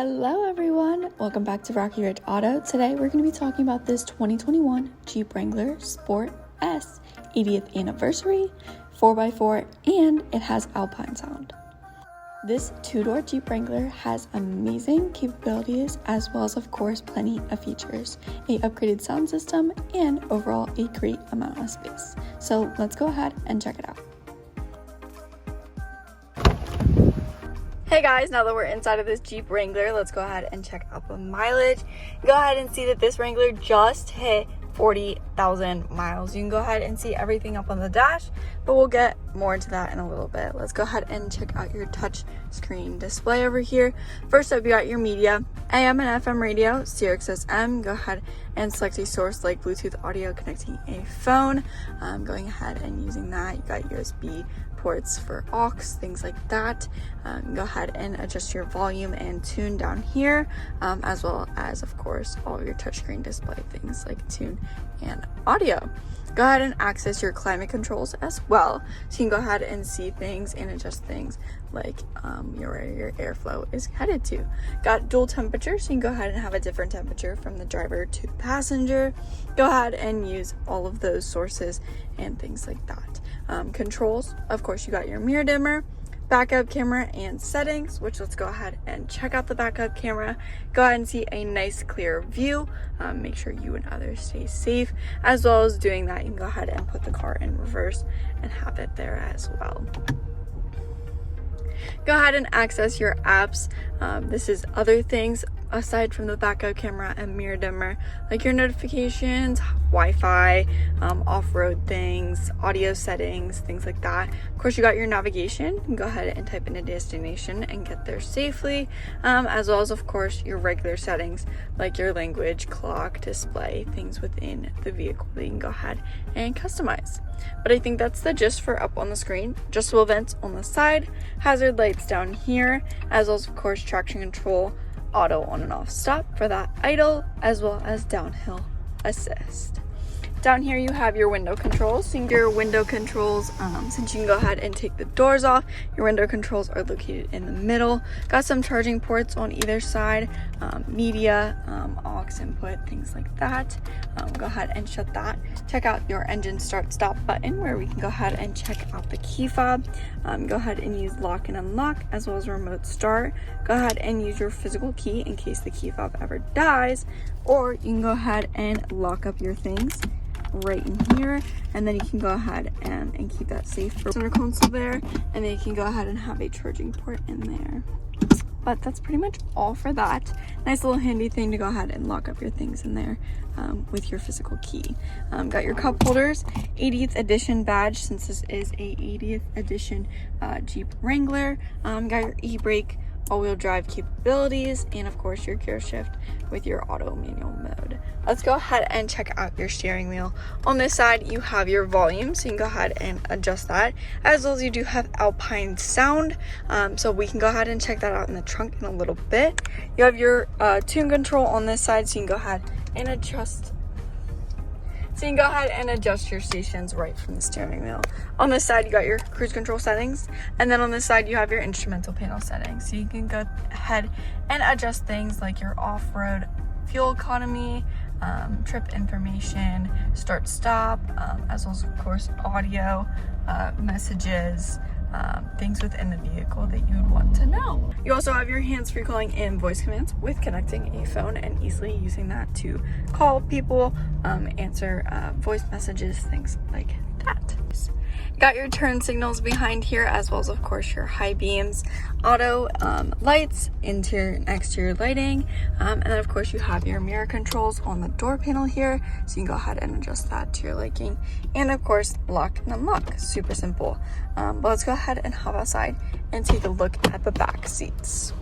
Hello everyone, welcome back to Rocky Ridge Auto. Today we're going to be talking about this 2021 Jeep Wrangler Sport S 80th anniversary 4x4, and it has Alpine sound. This two-door Jeep Wrangler has amazing capabilities as well as of course plenty of features, a upgraded sound system, and overall a great amount of space. So let's go ahead and check it out. Hey guys, now that we're inside of this Jeep Wrangler, let's go ahead and check out the mileage. Go ahead and see that this Wrangler just hit 40,000 miles. You can go ahead and see everything up on the dash, but we'll get more into that in a little bit. Let's go ahead and check out your touch screen display over here. First up, you got your media, AM and FM radio, SiriusXM. Go ahead and select a source like Bluetooth audio connecting a phone. Going ahead and using that. You got USB ports for aux, things like that. Go ahead and adjust your volume and tune down here, as well as of course all of your touchscreen display things like tune and audio. Go ahead and access your climate controls as well, so you can go ahead and see things and adjust things like where your airflow is headed to. Got dual temperature, so you can go ahead and have a different temperature from the driver to the passenger. Go ahead and use all of those sources and things like that. Controls, of course, you got your mirror dimmer, backup camera, and settings, which let's go ahead and check out the backup camera. Go ahead and see a nice clear view. Make sure you and others stay safe. As well as doing that, you can go ahead and put the car in reverse and have it there as well. Go ahead and access your apps. This is other things aside from the backup camera and mirror dimmer, like your notifications, Wi-Fi, off-road things, audio settings, things like that. Of course, you got your navigation. You can go ahead and type in a destination and get there safely, as well as of course your regular settings like your language, clock, display, things within the vehicle that you can go ahead and customize. But I think that's the gist for up on the screen. Adjustable vents on the side, hazard lights down here, as well as of course traction control, auto on and off stop for that idle, as well as downhill assist. Down here you have your window controls. So your window controls, since you can go ahead and take the doors off, your window controls are located in the middle. Got some charging ports on either side, media, aux input, things like that. Go ahead and shut that. Check out your engine start stop button, where we can go ahead and check out the key fob. Go ahead and use lock and unlock, as well as remote start. Go ahead and use your physical key in case the key fob ever dies, or you can go ahead and lock up your things right in here, and then you can go ahead and keep that safe for center console there, and then you can go ahead and have a charging port in there. But that's pretty much all for that. Nice little handy thing to go ahead and lock up your things in there with your physical key. Got your cup holders, 80th edition badge, since this is a 80th edition Jeep Wrangler. Got your e-brake, all-wheel drive capabilities, and of course your gear shift with your auto manual mode. Let's go ahead and check out your steering wheel. On this side you have your volume, so you can go ahead and adjust that, as well as you do have Alpine sound, so we can go ahead and check that out in the trunk in a little bit. You have your tune control on this side, so you can go ahead and adjust your stations right from the steering wheel. On this side, you got your cruise control settings, and then on this side, you have your instrumental panel settings. So you can go ahead and adjust things like your off-road fuel economy, trip information, start stop, as well as of course audio, messages, things within the vehicle that you would want to know. You also have your hands-free calling and voice commands with connecting a phone and easily using that to call people, answer voice messages, things like that. Got your turn signals behind here, as well as of course your high beams, auto lights, interior and exterior lighting, and then of course you have your mirror controls on the door panel here, so you can go ahead and adjust that to your liking, and of course lock and unlock. Super simple. But let's go ahead and hop outside and take a look at the back seats.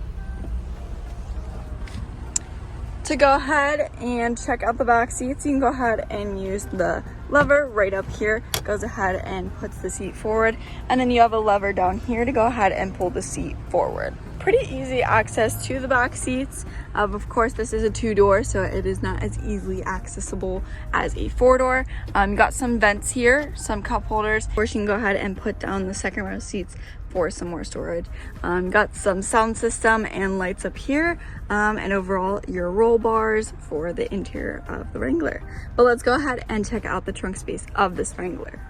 To go ahead and check out the back seats, you can go ahead and use the lever right up here. Goes ahead and puts the seat forward, and then you have a lever down here to go ahead and pull the seat forward. pretty easy access to the back seats. Of course, this is a 2-door, so it is not as easily accessible as a 4-door. You got some vents here, some cup holders. Of course, you can go ahead and put down the second row seats for some more storage. Got some sound system and lights up here, and overall your roll bars for the interior of the Wrangler. But let's go ahead and check out the trunk space of this Wrangler.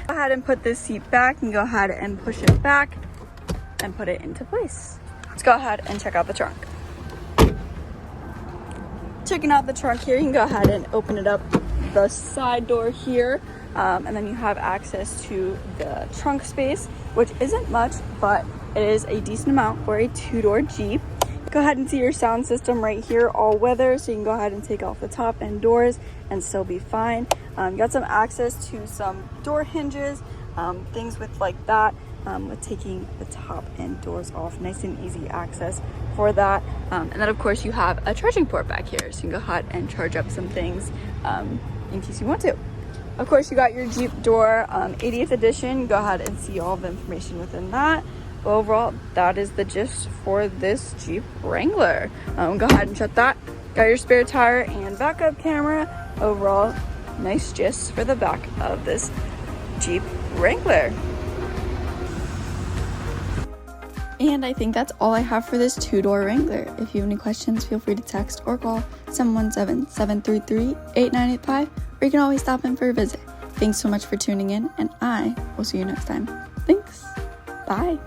Go ahead and put this seat back and go ahead and push it back and put it into place. Let's go ahead and check out the trunk. Checking out the trunk here, you can go ahead and open it up the side door here, and then you have access to the trunk space, which isn't much, but it is a decent amount for a 2-door Jeep. Go ahead and see your sound system right here, all weather, so you can go ahead and take off the top and doors and still be fine. Got some access to some door hinges, things with like that, with taking the top and doors off. Nice and easy access for that. And then of course you have a charging port back here, so you can go ahead and charge up some things in case you want to. Of course, you got your Jeep door, 80th edition. Go ahead and see all the information within that. But overall, that is the gist for this Jeep Wrangler. Go ahead and shut that. Got your spare tire and backup camera. Overall, nice gist for the back of this Jeep Wrangler. And I think that's all I have for this 2-door Wrangler. If you have any questions, feel free to text or call 717-733-8985, or you can always stop in for a visit. Thanks so much for tuning in, and I will see you next time. Thanks. Bye.